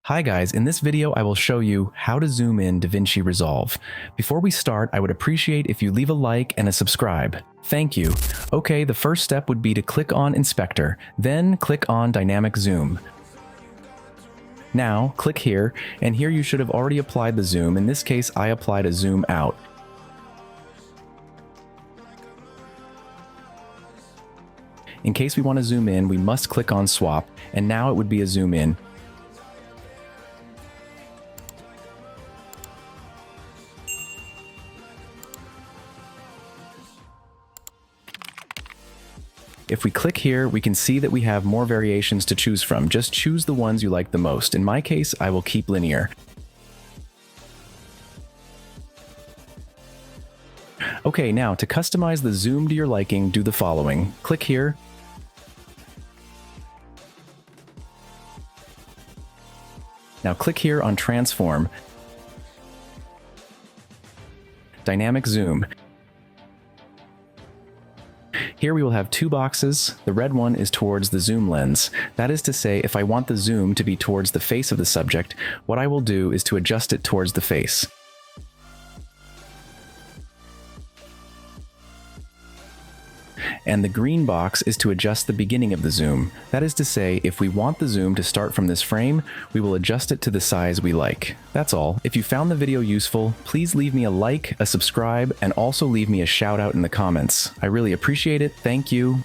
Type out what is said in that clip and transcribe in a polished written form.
Hi guys, in this video I will show you how to zoom in DaVinci Resolve. Before we start, I would appreciate if you leave a like and a subscribe. Thank you. Okay, the first step would be to click on Inspector, then click on Dynamic Zoom. Now, click here, and here you should have already applied the zoom. In this case, I applied a zoom out. In case we want to zoom in, we must click on Swap, and now it would be a zoom in. If we click here, we can see that we have more variations to choose from. Just choose the ones you like the most. In my case, I will keep linear. Okay, now to customize the zoom to your liking, do the following. Click here. Now click here on Transform. Dynamic Zoom. Here we will have two boxes. The red one is towards the zoom lens. That is to say, if I want the zoom to be towards the face of the subject, what I will do is to adjust it towards the face. And the green box is to adjust the beginning of the zoom. That is to say, if we want the zoom to start from this frame, we will adjust it to the size we like. That's all. If you found the video useful, please leave me a like, a subscribe, and also leave me a shout out in the comments. I really appreciate it. Thank you.